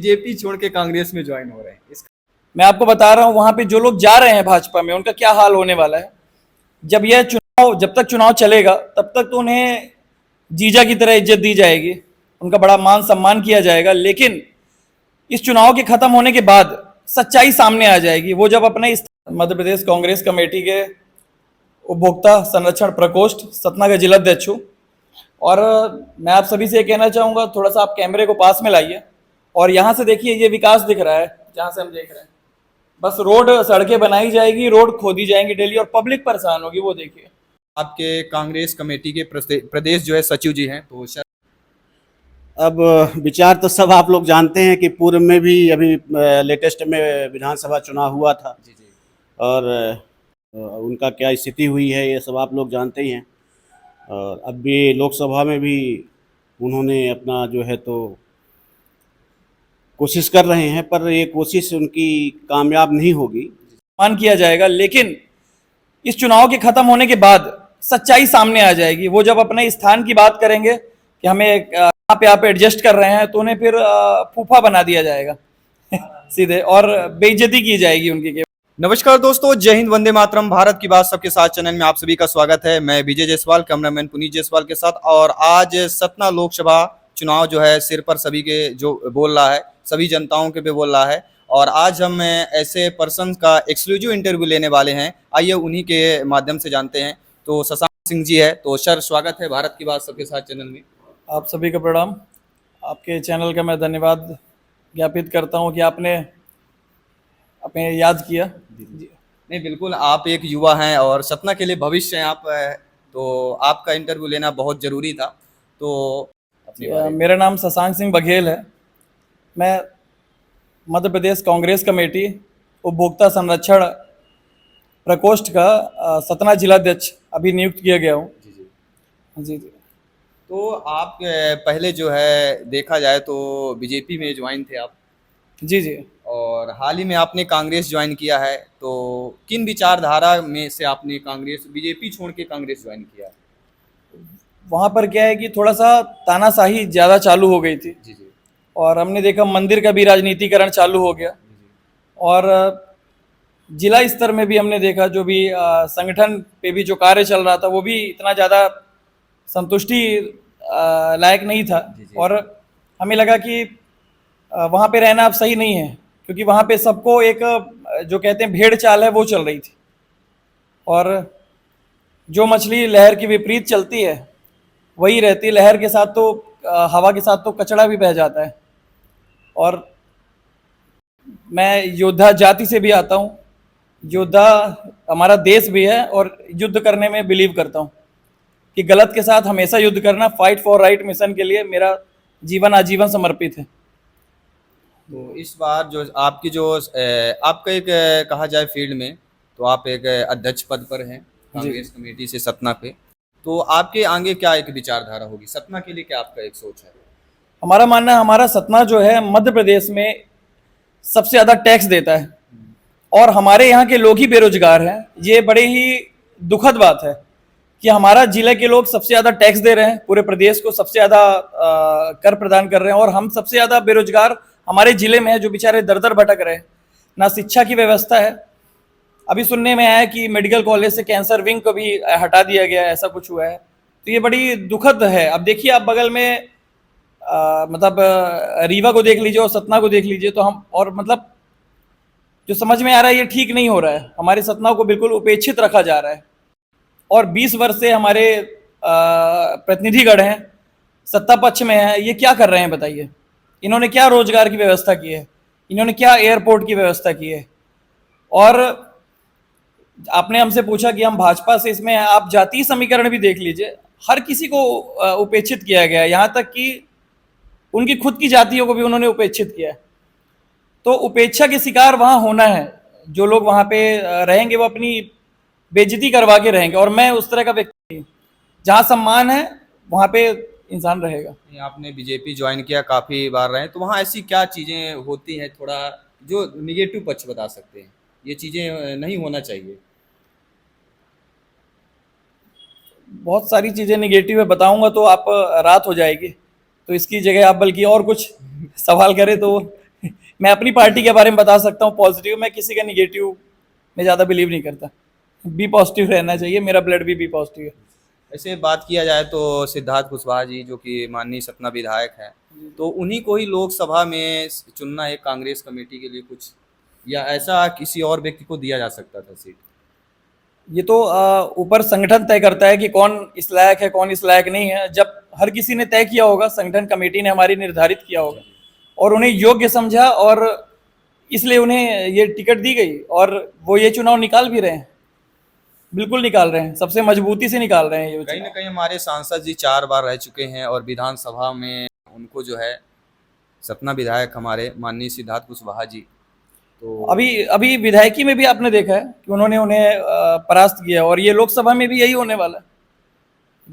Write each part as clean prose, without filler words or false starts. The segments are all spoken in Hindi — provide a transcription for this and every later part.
बीजेपी छोड़ के कांग्रेस में ज्वाइन हो रहे हैं। मैं आपको बता रहा हूं वहां पे जो लोग जा रहे हैं भाजपा में उनका क्या हाल होने वाला है। जब तक चुनाव चलेगा तब तक तो उन्हें जीजा की तरह इज्जत दी जाएगी, उनका बड़ा मान सम्मान किया जाएगा। लेकिन इस चुनाव के खत्म होने के बाद सच्चाई सामने आ जाएगी। वो जब अपने मध्य प्रदेश कांग्रेस कमेटी के उपभोक्ता संरक्षण प्रकोष्ठ सतना का जिलाध्यक्ष हूँ। और मैं आप सभी से ये कहना चाहूँगा, थोड़ा सा आप कैमरे को पास में लाइए और यहाँ से देखिए, ये विकास दिख रहा है जहाँ से हम देख रहे हैं। बस रोड सड़कें बनाई जाएगी, रोड खोदी जाएंगी डेली और पब्लिक परेशान होगी, वो देखिए। आपके कांग्रेस कमेटी के प्रदेश जो है सचिव जी हैं, तो अब विचार तो सब आप लोग जानते हैं कि पूर्व में भी अभी लेटेस्ट में विधानसभा चुनाव हुआ था। जी जी। और उनका क्या स्थिति हुई है ये सब आप लोग जानते ही हैं। और अब भी लोकसभा में भी उन्होंने अपना जो है तो कोशिश कर रहे हैं, पर ये कोशिश उनकी कामयाब नहीं होगी। मान किया जाएगा, लेकिन इस चुनाव के खत्म होने के बाद सच्चाई सामने आ जाएगी। वो जब अपने स्थान की बात करेंगे कि हमें यहाँ पे एडजस्ट कर रहे हैं, तो उन्हें फिर फूफा बना दिया जाएगा सीधे, और बेइज्जती की जाएगी उनकी। नमस्कार दोस्तों, जय हिंद, वंदे मातरम, भारत की बात सबके साथ चैनल में आप सभी का स्वागत है। मैं विजय जायसवाल, कैमरामैन पुनीत जायसवाल के साथ। और आज सतना लोकसभा चुनाव जो है सिर पर सभी के जो बोल रहा है, सभी जनताओं के पे बोल रहा है। और आज हम ऐसे पर्सन का एक्सक्लूसिव इंटरव्यू लेने वाले हैं, आइए उन्हीं के माध्यम से जानते हैं। तो शशांक सिंह जी है, तो सर स्वागत है भारत की बात सबके साथ चैनल में। आप सभी का प्रणाम। आपके चैनल का मैं धन्यवाद ज्ञापित करता हूं कि आपने याद किया। नहीं, बिल्कुल, आप एक युवा हैं और सतना के लिए भविष्य हैं आप, तो आपका इंटरव्यू लेना बहुत ज़रूरी था। तो मेरा नाम शशांक सिंह बघेल है। मैं मध्य प्रदेश कांग्रेस कमेटी उपभोक्ता संरक्षण प्रकोष्ठ का सतना जिलाध्यक्ष अभी नियुक्त किया गया हूँ। जी जी जी। तो आप पहले जो है देखा जाए तो बीजेपी में ज्वाइन थे आप, जी जी। और हाल ही में आपने कांग्रेस ज्वाइन किया है। तो किन विचारधारा में से आपने कांग्रेस, बीजेपी छोड़ के कांग्रेस ज्वाइन किया? वहाँ पर क्या है कि थोड़ा सा तानाशाही ज़्यादा चालू हो गई थी। जी जी। और हमने देखा मंदिर का भी राजनीतिकरण चालू हो गया। और जिला स्तर में भी हमने देखा, जो भी संगठन पे भी जो कार्य चल रहा था वो भी इतना ज़्यादा संतुष्टि लायक नहीं था। और हमें लगा कि वहाँ पे रहना अब सही नहीं है, क्योंकि वहाँ पे सबको एक जो कहते हैं भेड़ चाल है वो चल रही थी। और जो मछली लहर के विपरीत चलती है वही रहती है। लहर के साथ तो हवा के साथ तो कचड़ा भी बह जाता है। और मैं योद्धा जाति से भी आता हूँ, योद्धा हमारा देश भी है, और युद्ध करने में बिलीव करता हूँ कि गलत के साथ हमेशा युद्ध करना, फाइट फॉर राइट मिशन के लिए मेरा जीवन आजीवन समर्पित है। तो इस बार जो आपकी जो आपका एक कहा जाए फील्ड में, तो आप एक अध्यक्ष पद पर हैं कांग्रेस कमेटी से सतना पे। तो आपके आगे क्या एक विचारधारा होगी सतना के लिए, क्या आपका एक सोच है? हमारा मानना है, हमारा सतना जो है मध्य प्रदेश में सबसे ज़्यादा टैक्स देता है और हमारे यहाँ के लोग ही बेरोजगार हैं। ये बड़े ही दुखद बात है कि हमारा जिले के लोग सबसे ज़्यादा टैक्स दे रहे हैं, पूरे प्रदेश को सबसे ज़्यादा कर प्रदान कर रहे हैं, और हम सबसे ज़्यादा बेरोजगार हमारे जिले में है, जो बेचारे दर दर भटक रहे हैं। ना शिक्षा की व्यवस्था है। अभी सुनने में आया कि मेडिकल कॉलेज से कैंसर विंग को भी हटा दिया गया, ऐसा कुछ हुआ है। तो ये बड़ी दुखद है। अब देखिए, आप बगल में मतलब रीवा को देख लीजिए और सतना को देख लीजिए, तो हम, और मतलब जो समझ में आ रहा है ये ठीक नहीं हो रहा है। हमारे सतना को बिल्कुल उपेक्षित रखा जा रहा है। और 20 वर्ष से हमारे प्रतिनिधिगण हैं, सत्ता पक्ष में है, ये क्या कर रहे हैं बताइए? इन्होंने क्या रोजगार की व्यवस्था की है? इन्होंने क्या एयरपोर्ट की व्यवस्था की है? और आपने हमसे पूछा कि हम भाजपा से इसमें, आप जातीय समीकरण भी देख लीजिए, हर किसी को उपेक्षित किया गया है, यहाँ तक कि उनकी खुद की जातियों को भी उन्होंने उपेक्षित किया है। तो उपेक्षा के शिकार वहाँ होना है। जो लोग वहाँ पे रहेंगे वो अपनी बेइज्जती करवा के रहेंगे, और मैं उस तरह का व्यक्ति, जहाँ सम्मान है वहाँ पे इंसान रहेगा। आपने बीजेपी ज्वाइन किया, काफ़ी बार रहे, तो वहाँ ऐसी क्या चीज़ें होती हैं, थोड़ा जो निगेटिव पक्ष बता सकते हैं, ये चीज़ें नहीं होना चाहिए? बहुत सारी चीज़ें निगेटिव है, बताऊंगा तो आप रात हो जाएगी। तो इसकी जगह आप बल्कि और कुछ सवाल करें तो मैं अपनी पार्टी के बारे में बता सकता हूँ पॉजिटिव, मैं किसी का निगेटिव में ज़्यादा बिलीव नहीं करता। बी पॉजिटिव रहना चाहिए, मेरा ब्लड भी बी पॉजिटिव है। ऐसे बात किया जाए तो सिद्धार्थ कुशवाहा जी जो कि माननीय सतना विधायक हैं, तो उन्हीं को ही लोकसभा में चुनना है कांग्रेस कमेटी के लिए कुछ, या ऐसा किसी और व्यक्ति को दिया जा सकता था सीट? ये तो ऊपर संगठन तय करता है कि कौन इस लायक है, कौन इस लायक नहीं है। जब हर किसी ने तय किया होगा, संगठन कमेटी ने हमारी निर्धारित किया होगा और उन्हें योग्य समझा, और इसलिए उन्हें ये टिकट दी गई और वो ये चुनाव निकाल भी रहे हैं, बिल्कुल निकाल रहे हैं, सबसे मजबूती से निकाल रहे हैं ये कहीं ना चुनाव। कहीं हमारे सांसद जी 4 बार रह चुके हैं और विधानसभा में उनको जो है सतना विधायक हमारे माननीय सिद्धार्थ कुशवाहा जी, तो अभी अभी विधायकी में भी आपने देखा है कि उन्होंने उन्हें परास्त किया, और ये लोकसभा में भी यही होने वाला है।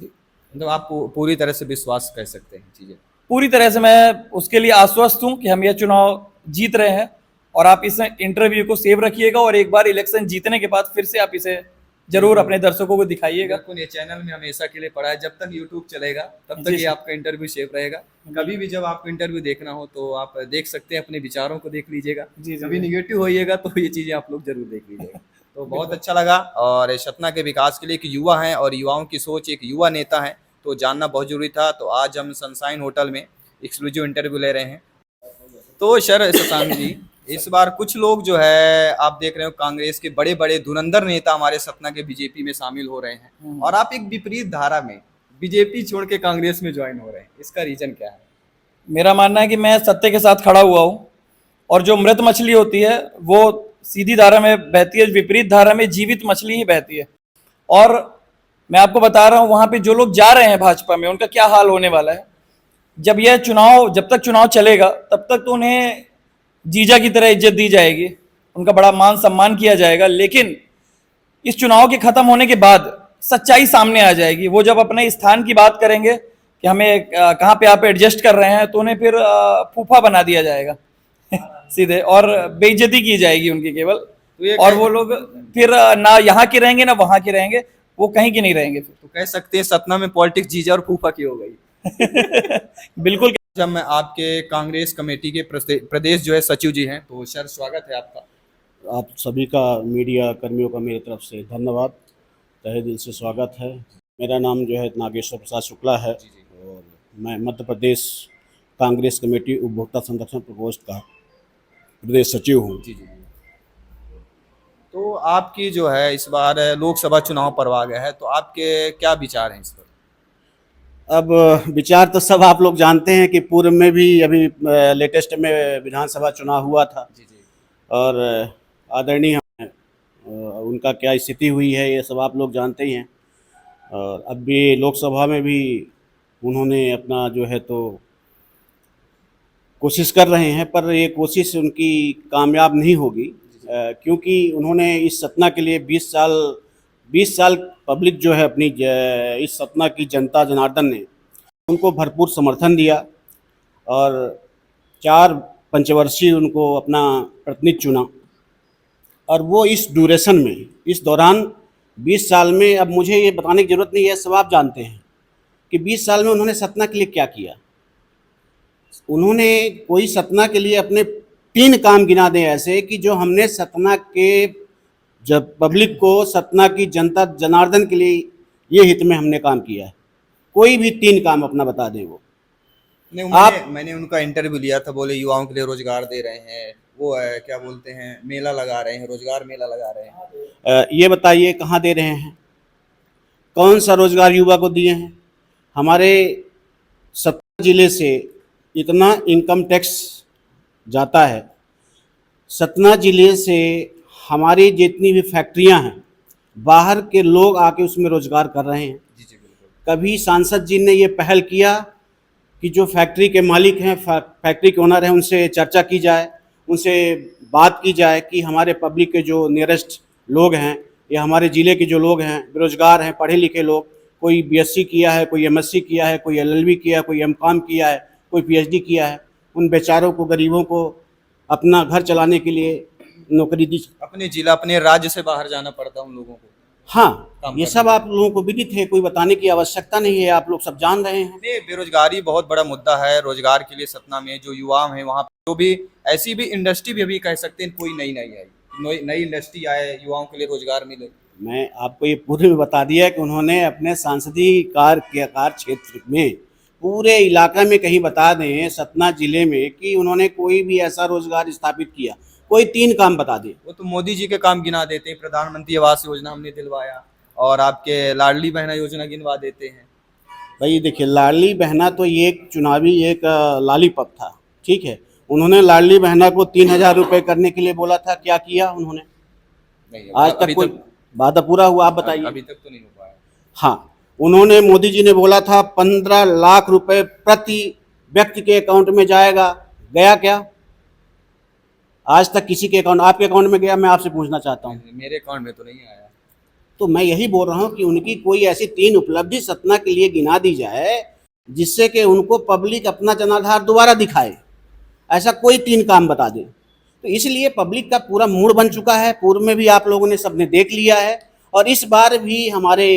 मतलब आप पूरी तरह से विश्वास कर सकते हैं चीजें? पूरी तरह से मैं उसके लिए आश्वस्त हूं कि हम यह चुनाव जीत रहे हैं, और आप इस इंटरव्यू को सेव रखिएगा और एक बार इलेक्शन जीतने के बाद फिर से आप इसे जरूर अपने दर्शकों को दिखाइएगा। बिल्कुल, ये चैनल में हमेशा के लिए पड़ा है, जब तक यूट्यूब चलेगा तब तक जी ये सर। आपका इंटरव्यू सेव रहेगा। कभी भी जब आपको इंटरव्यू देखना हो तो आप देख सकते हैं, अपने विचारों को देख लीजिएगा। जी, जी, कभी जी। निगेटिव होइएगा तो ये चीजें आप लोग जरूर देख लीजिएगा। तो बहुत अच्छा लगा, और सतना के विकास के लिए एक युवा हैं और युवाओं की सोच, एक युवा नेता है, तो जानना बहुत जरूरी था। तो आज हम सनशाइन होटल में एक्सक्लूसिव इंटरव्यू ले रहे हैं। तो सर शशांक जी, इस बार कुछ लोग जो है आप देख रहे हो कांग्रेस के बड़े बड़े धुरंधर नेता हमारे सतना के बीजेपी में शामिल हो रहे हैं, और आप एक विपरीत धारा में बीजेपी छोड़ के कांग्रेस में ज्वाइन हो रहे हैं, इसका रीजन क्या है? मेरा मानना है कि मैं सत्य के साथ खड़ा हुआ हूँ, और जो मृत मछली होती है वो सीधी धारा में बहती है, विपरीत धारा में जीवित मछली ही बहती है। और मैं आपको बता रहा हूँ वहां पे जो लोग जा रहे हैं भाजपा में, उनका क्या हाल होने वाला है। जब तक चुनाव चलेगा तब तक तो उन्हें जीजा की तरह इज्जत दी जाएगी, उनका बड़ा मान सम्मान किया जाएगा, लेकिन इस चुनाव के खत्म होने के बाद सच्चाई सामने आ जाएगी। वो जब अपने स्थान की बात करेंगे कि हमें कहाँ पे आप एडजस्ट कर रहे हैं, तो उन्हें फिर फूफा बना दिया जाएगा सीधे, और बेइज्जती की जाएगी उनकी केवल। ये और वो लोग फिर ना यहाँ के रहेंगे ना वहां के रहेंगे, वो कहीं के नहीं रहेंगे फिर। तो कह सकते हैं सतना में पॉलिटिक्स जीजा और फूफा की हो गई। बिल्कुल। जब मैं आपके कांग्रेस कमेटी के प्रदेश जो है सचिव जी हैं, तो सर स्वागत है आपका। आप सभी का, मीडिया कर्मियों का मेरी तरफ से धन्यवाद, तहे दिल से स्वागत है। मेरा नाम जो है नागेश्वर प्रसाद शुक्ला है, और मैं मध्य प्रदेश कांग्रेस कमेटी उपभोक्ता संरक्षण प्रकोष्ठ का प्रदेश सचिव हूँ। जी जी जी। तो आपकी जो है इस बार लोकसभा चुनाव पर आ गया है, तो आपके क्या विचार हैं इस पर? अब विचार तो सब आप लोग जानते हैं कि पूर्व में भी अभी लेटेस्ट में विधानसभा चुनाव हुआ था, जी जी। और आदरणीय उनका क्या स्थिति हुई है ये सब आप लोग जानते ही हैं। और अब भी लोकसभा में भी उन्होंने अपना जो है तो कोशिश कर रहे हैं, पर ये कोशिश उनकी कामयाब नहीं होगी, क्योंकि उन्होंने इस सतना के लिए 20 साल पब्लिक जो है अपनी इस सतना की जनता जनार्दन ने उनको भरपूर समर्थन दिया, और 4 पंचवर्षीय उनको अपना प्रतिनिधि चुना, और वो इस ड्यूरेशन में, इस दौरान 20 साल में, अब मुझे ये बताने की ज़रूरत नहीं है, सब आप जानते हैं कि 20 साल में उन्होंने सतना के लिए क्या किया। उन्होंने कोई सतना के लिए अपने 3 काम गिना दें ऐसे कि जो हमने सतना के जब पब्लिक को, सतना की जनता जनार्दन के लिए ये हित में हमने काम किया है, कोई भी 3 काम अपना बता दें वो। नहीं, आप मैंने उनका इंटरव्यू लिया था, बोले युवाओं के लिए रोजगार दे रहे हैं, वो है क्या बोलते हैं, मेला लगा रहे हैं, रोजगार मेला लगा रहे हैं। ये बताइए कहाँ दे रहे हैं, कौन सा रोजगार युवा को दिए हैं? हमारे सतना जिले से इतना इनकम टैक्स जाता है, सतना जिले से हमारी जितनी भी फैक्ट्रियां हैं, बाहर के लोग आके उसमें रोजगार कर रहे हैं। जी जी बिल्कुल। कभी सांसद जी ने ये पहल किया कि जो फैक्ट्री के मालिक हैं, फैक्ट्री के ओनर हैं, उनसे चर्चा की जाए, उनसे बात की जाए कि हमारे पब्लिक के जो नियरेस्ट लोग हैं या हमारे ज़िले के जो लोग हैं, बेरोजगार हैं, पढ़े लिखे लोग, कोई बीएससी किया है, कोई एमएससी किया है, कोई एलएलबी किया है, कोई एमकॉम किया है, कोई पीएचडी किया है, उन बेचारों को, गरीबों को अपना घर चलाने के लिए नौकरी दी। अपने जिला, अपने राज्य से बाहर जाना पड़ता है उन लोगों को। हाँ, काम ये करने सब आप लोगों को विदित है, कोई बताने की आवश्यकता नहीं है, आप लोग सब जान रहे हैं। ये बेरोजगारी बहुत बड़ा मुद्दा है। रोजगार के लिए सतना में जो युवा हैं वहाँ पे जो भी ऐसी भी इंडस्ट्री भी अभी कह सकते हैं कोई नई नई आई, नई इंडस्ट्री आए, युवाओं के लिए रोजगार मिले। मैं आपको ये पूर्व में बता दिया कि उन्होंने अपने सांसदीय कार्य क्षेत्र में पूरे इलाका में कहीं बता दें सतना जिले में कि उन्होंने कोई भी ऐसा रोजगार स्थापित किया, कोई 3 काम बता दें। वो तो मोदी जी के काम गिना देते हैं, प्रधानमंत्री आवास योजना हमने दिलवाया और आपके लाडली बहना योजना गिनवा देते हैं। भाई देखिए, लाडली बहना तो ये एक चुनावी एक लॉलीपॉप था, ठीक है। उन्होंने लाडली बहना को 3,000 रुपये करने के लिए बोला था, क्या किया उन्होंने? नहीं, आज तक अभी कोई वादा पूरा हुआ? आप बताइए। अभी तक तो नहीं हो पाया। हाँ, उन्होंने, मोदी जी ने बोला था 15 लाख रुपए प्रति व्यक्ति के अकाउंट में जाएगा, गया क्या? आज तक किसी के अकाउंट, आपके अकाउंट में गया? मैं आपसे पूछना चाहता हूँ। मेरे अकाउंट में तो नहीं आया। तो मैं यही बोल रहा हूँ कि उनकी कोई ऐसी 3 उपलब्धि सतना के लिए गिना दी जाए जिससे कि उनको पब्लिक अपना जनाधार दोबारा दिखाए, ऐसा कोई 3 काम बता दे। तो इसलिए पब्लिक का पूरा मूड बन चुका है, पूर्व में भी आप लोगों ने सबने देख लिया है, और इस बार भी हमारे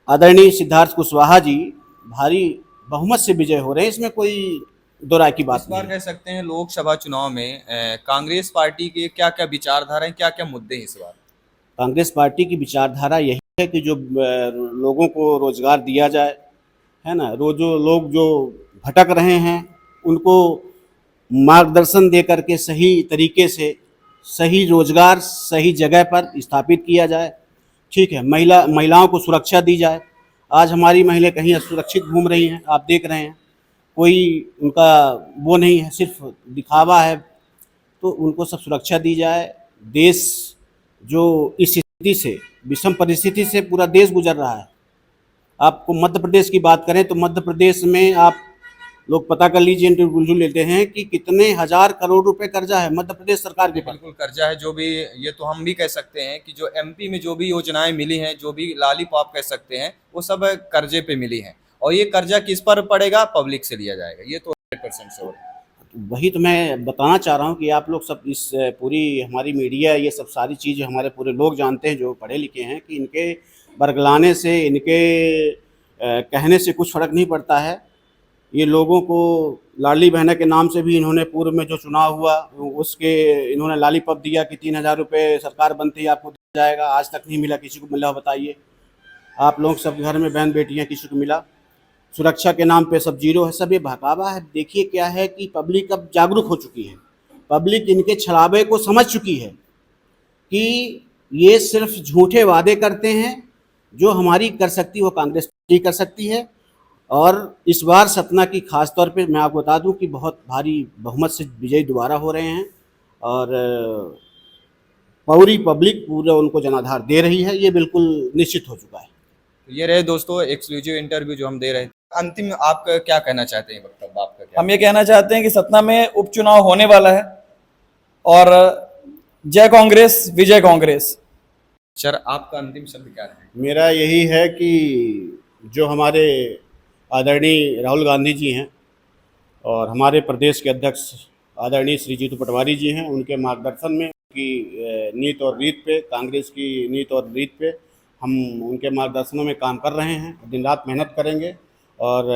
आदरणीय सिद्धार्थ कुशवाहा जी भारी बहुमत से विजय हो रहे हैं, इसमें कोई दो राय की बात इस बार नहीं। कह सकते हैं लोकसभा चुनाव में कांग्रेस पार्टी के क्या क्या विचारधारा हैं, क्या क्या मुद्दे हैं इस बार? कांग्रेस पार्टी की विचारधारा यही है कि जो लोगों को रोजगार दिया जाए, है ना, जो लोग जो भटक रहे हैं उनको मार्गदर्शन दे करके सही तरीके से सही रोजगार सही जगह पर स्थापित किया जाए, ठीक है। महिलाओं को सुरक्षा दी जाए। आज हमारी महिलाएं कहीं असुरक्षित घूम रही हैं, आप देख रहे हैं, कोई उनका वो नहीं है, सिर्फ दिखावा है। तो उनको सब सुरक्षा दी जाए। देश जो इस स्थिति से, विषम परिस्थिति से पूरा देश गुजर रहा है। आपको मध्य प्रदेश की बात करें तो मध्य प्रदेश में आप लोग पता कर लीजिए, इंटरव्यू लेते हैं कि कितने हजार करोड़ रुपए कर्जा है मध्य प्रदेश सरकार के पास। बिल्कुल कर्जा है। जो भी, ये तो हम भी कह सकते हैं कि जो एमपी में जो भी योजनाएं मिली हैं, जो भी लॉलीपॉप कह सकते हैं, वो सब कर्जे पे मिली हैं। और ये कर्जा किस पर पड़ेगा? पब्लिक से लिया जाएगा, ये तो 100% श्योर है। वही तो मैं बताना चाह रहा हूँ कि आप लोग सब, इस पूरी हमारी मीडिया, ये सब सारी चीज़ें हमारे पूरे लोग जानते हैं जो पढ़े लिखे हैं कि इनके बरगलाने से, इनके कहने से कुछ फ़र्क नहीं पड़ता है। ये लोगों को लाडली बहना के नाम से भी इन्होंने पूर्व में जो चुनाव हुआ उसके इन्होंने लॉलीपॉप दिया कि 3,000 रुपये सरकार बनते ही आपको दिया जाएगा। आज तक नहीं मिला, किसी को मिला बताइए? आप लोग सब घर में बहन बेटियाँ, किसी को मिला? सुरक्षा के नाम पे सब जीरो है, सब ये बहकावा है। देखिए क्या है कि पब्लिक अब जागरूक हो चुकी है, पब्लिक इनके छलावे को समझ चुकी है कि ये सिर्फ झूठे वादे करते हैं। जो हमारी कर सकती वो कांग्रेस पार्टी कर सकती है। और इस बार सतना की खास तौर पे मैं आपको बता दूं कि बहुत भारी बहुमत से विजयी दोबारा हो रहे हैं, और पूरी पब्लिक पूरा उनको जनाधार दे रही है, ये बिल्कुल निश्चित हो चुका है। तो ये रहे दोस्तों एक्सक्लूसिव इंटरव्यू जो हम दे रहे थे। अंतिम आप क्या कहना चाहते हैं? वक्तव्य आपका क्या? हम ये कहना चाहते हैं कि सतना में उपचुनाव होने वाला है और जय कांग्रेस, विजय कांग्रेस। सर, आपका अंतिम शब्द क्या है? मेरा यही है कि जो हमारे आदरणीय राहुल गांधी जी हैं और हमारे प्रदेश के अध्यक्ष आदरणीय श्री जीतू पटवारी जी हैं, उनके मार्गदर्शन में, उनकी नीति और रीत पे, कांग्रेस की नीति और रीत पे हम उनके मार्गदर्शनों में काम कर रहे हैं। दिन रात मेहनत करेंगे और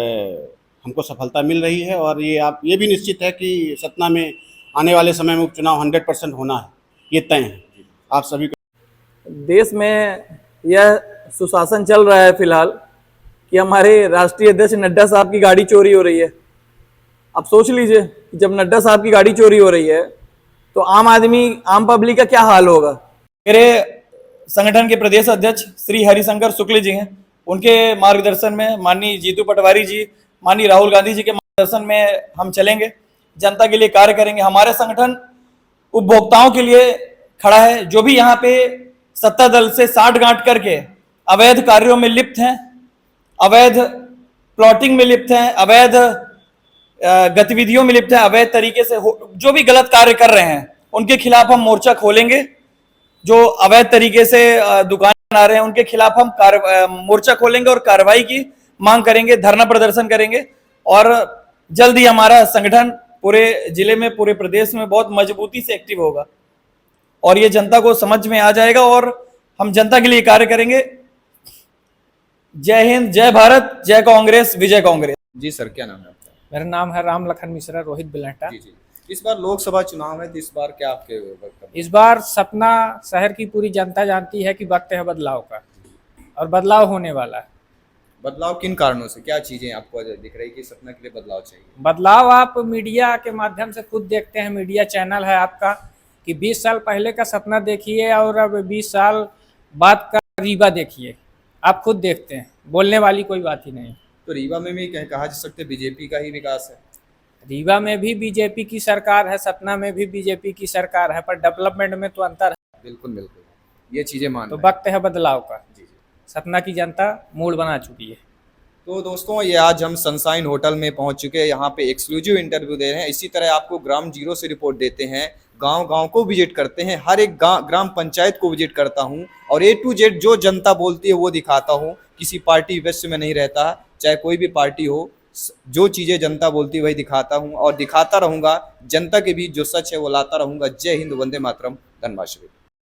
हमको सफलता मिल रही है। और ये भी निश्चित है कि सतना में आने वाले समय में उपचुनाव 100% होना है, ये तय है। आप सभी को देश में यह सुशासन चल रहा है फिलहाल कि हमारे राष्ट्रीय अध्यक्ष नड्डा साहब की गाड़ी चोरी हो रही है। अब सोच लीजिए कि जब नड्डा साहब की गाड़ी चोरी हो रही है तो आम आदमी, आम पब्लिक का क्या हाल होगा। मेरे संगठन के प्रदेश अध्यक्ष श्री हरिशंकर शुक्ल जी हैं, उनके मार्गदर्शन में माननीय जीतू पटवारी जी, माननीय राहुल गांधी जी के मार्गदर्शन में हम चलेंगे, जनता के लिए कार्य करेंगे। हमारा संगठन उपभोक्ताओं के लिए खड़ा है। जो भी यहाँ पे सत्ता दल से साठगांठ करके अवैध कार्यों में लिप्त हैं, अवैध प्लॉटिंग में लिप्त हैं, अवैध गतिविधियों में लिप्त हैं, अवैध तरीके से जो भी गलत कार्य कर रहे हैं उनके खिलाफ हम मोर्चा खोलेंगे। जो अवैध तरीके से दुकान बना रहे हैं उनके खिलाफ हम मोर्चा खोलेंगे और कार्रवाई की मांग करेंगे, धरना प्रदर्शन करेंगे। और जल्द ही हमारा संगठन पूरे जिले में, पूरे प्रदेश में बहुत मजबूती से एक्टिव होगा और ये जनता को समझ में आ जाएगा। और हम जनता के लिए कार्य करेंगे। जय हिंद, जय भारत, जय कांग्रेस, विजय कांग्रेस। जी सर, क्या नाम है आपका? मेरा नाम है राम लखन मिश्रा, रोहित बिलहटा। जी जी। इस बार लोकसभा चुनाव है, तो इस बार क्या आपके वक्तव्य? इस बार सतना शहर की पूरी जनता जानती है कि वक्त है बदलाव का, और बदलाव होने वाला है। बदलाव किन कारणों से, क्या चीजें आपको दिख रही कि सपना के लिए बदलाव चाहिए? बदलाव आप मीडिया के माध्यम से खुद देखते हैं, मीडिया चैनल है आपका, कि 20 साल पहले का सपना देखिए और अब 20 साल बाद का रीवा देखिए, आप खुद देखते हैं, बोलने वाली कोई बात ही नहीं। तो रीवा में भी कहा जा सकते बीजेपी का ही विकास है। रीवा में भी बीजेपी की सरकार है, सतना में भी बीजेपी की सरकार है, पर डेवलपमेंट में तो अंतर है। बिल्कुल बिल्कुल, ये चीजें मान तो रहे हैं। वक्त है बदलाव का, जी जी। सतना की जनता मूड बना चुकी है। तो दोस्तों, ये आज हम सनशाइन होटल में पहुंच चुके हैं, यहाँ पे एक्सक्लूसिव इंटरव्यू दे रहे हैं। इसी तरह आपको ग्राम जीरो से रिपोर्ट देते हैं, गांव गांव को विजिट करते हैं, हर एक ग्राम पंचायत को विजिट करता हूं और A to Z जो जनता बोलती है वो दिखाता हूं। किसी पार्टी वैश्य में नहीं रहता, चाहे कोई भी पार्टी हो, जो चीज़ें जनता बोलती है वही दिखाता हूं और दिखाता रहूंगा। जनता के बीच जो सच है वो लाता रहूंगा। जय हिंद, वंदे मातरम, धन्यवाद।